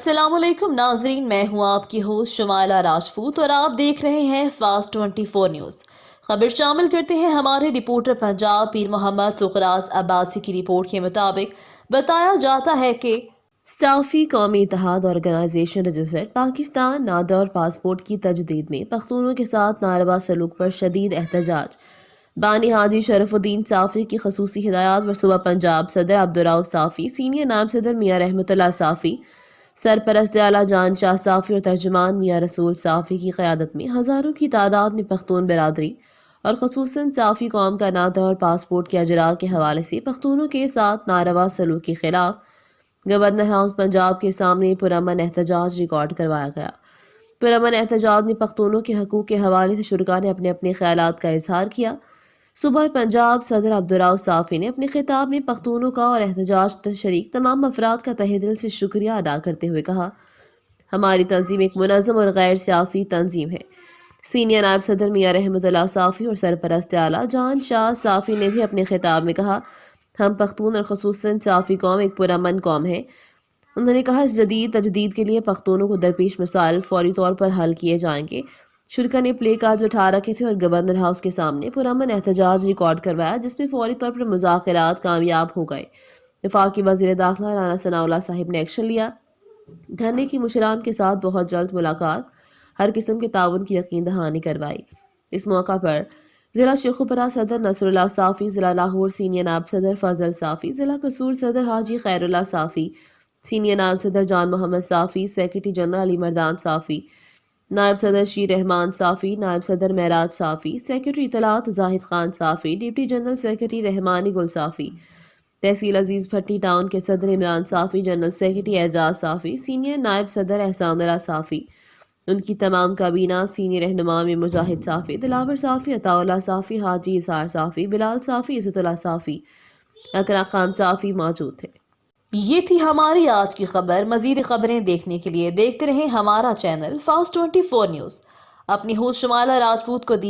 अस्सलाम वालेकुम नाजरीन, मैं हूं आपकी होस्ट शमाला राजपूत और आप देख रहे हैं फास्ट 24 न्यूज। खबर शामिल करते हैं हमारे रिपोर्टर पंजाब पीर मोहम्मद सुखराज अब्बासी की रिपोर्ट के मुताबिक बताया जाता है कि साफी कौमी इत्तेहाद ऑर्गेनाइजेशन रजिस्टर्ड पाकिस्तान नादौर पासपोर्ट की तजदीद में पख्तूनों के साथ नारवा सलूक पर शदीद एहतजाज। बानी हाजी शरफुद्दीन साफी की खसूसी हिदायत व सुबह पंजाब सदर अब्दुर्रऊफ साफी, सीनियर नायब सदर मियां रहमतुल्लाह साफी, सरपरस्त आला जान शाह साफी और तर्जुमान मियां रसूल साफी की क़यादत में हज़ारों की तादाद में पख्तून बिरादरी और ख़ुसूसन साफी कौम का नादौर पासपोर्ट के अजरा के हवाले से पख्तूनों के साथ नारवा सलूक के खिलाफ गवर्नर हाउस पंजाब के सामने पुरअमन एहतजाज रिकॉर्ड करवाया गया। पुरअमन एहतजाज में पख्तूनों के हकूक़ के हवाले से शुरका ने अपने अपने ख्यालात का इजहार किया। सुबह पंजाब सदर अब्दुर्रऊफ साफी ने अपने खिताब में पख्तूनों का और एहतजाज शरीक तमाम अफराद का तहे दिल से शुक्रिया अदा करते हुए कहा, हमारी तंजीम एक मुनज़्ज़म और गैर सियासी तंजीम है। सीनियर नायब सदर मियां रहमतुल्लाह साफी और सरपरस्त आला जान शाह साफी ने भी अपने खिताब में कहा, हम पख्तून और खसूसन साफी कौम एक पुरअमन कौम है। उन्होंने कहा, इस जदीद तजदीद के लिए पख्तूनों को दरपेश मसाइल फौरी तौर पर हल किए जाएंगे। शुरका ने प्ले कार्ड उठा रखे थे और गवर्नर हाउस के सामने पुरअमन एहतजाज रिकॉर्ड करवाया, जिसमें फौरी तौर पर मुज़ाकरात कामयाब हो गए। वफाकी वज़ीर दाखिला राना सनाउल्लाह साहिब ने एक्शन लिया। धरने की मुशरान के साथ बहुत जल्द मुलाकात, हर किस्म के ताउन की यकीन दहानी करवाई। इस मौका पर जिला शेखुपुरा सदर नसरुल्लाह साफी, जिला लाहौर सीनियर नायब सदर फजल साफी, जिला कसूर सदर हाजी खैरुल्लाह साफी, सीनियर नायब सदर जान मोहम्मद साफी, सेक्रेटरी जनरल अली मर्दान साफी, नायब सदर शी रहमान साफी, नायब सदर महराज साफी, सेक्रेटरी इतलात जाहिद खान साफी, डिप्टी जनरल सेक्रेटरी रहमानी गुल साफी, तहसील अजीज भट्टी टाउन के सदर इमरान साफी, जनरल सेक्रेटरी एजाज साफी, सीनियर नायब सदर एहसानुल्लाह साफी, उनकी तमाम काबीना, सीनियर रहनुमा में मुजाहिद साफी, दिलावर साफी, अताउल्लाह साफी, हाजी इजहार साफी, बिलाल साफी, इज़्ज़तुल्लाह साफी, अकरा खान साफी मौजूद थे। ये थी हमारी आज की खबर। मजीद खबरें देखने के लिए देखते रहें हमारा चैनल फास्ट 24 न्यूज। अपनी होस्ट शमाला राजपूत को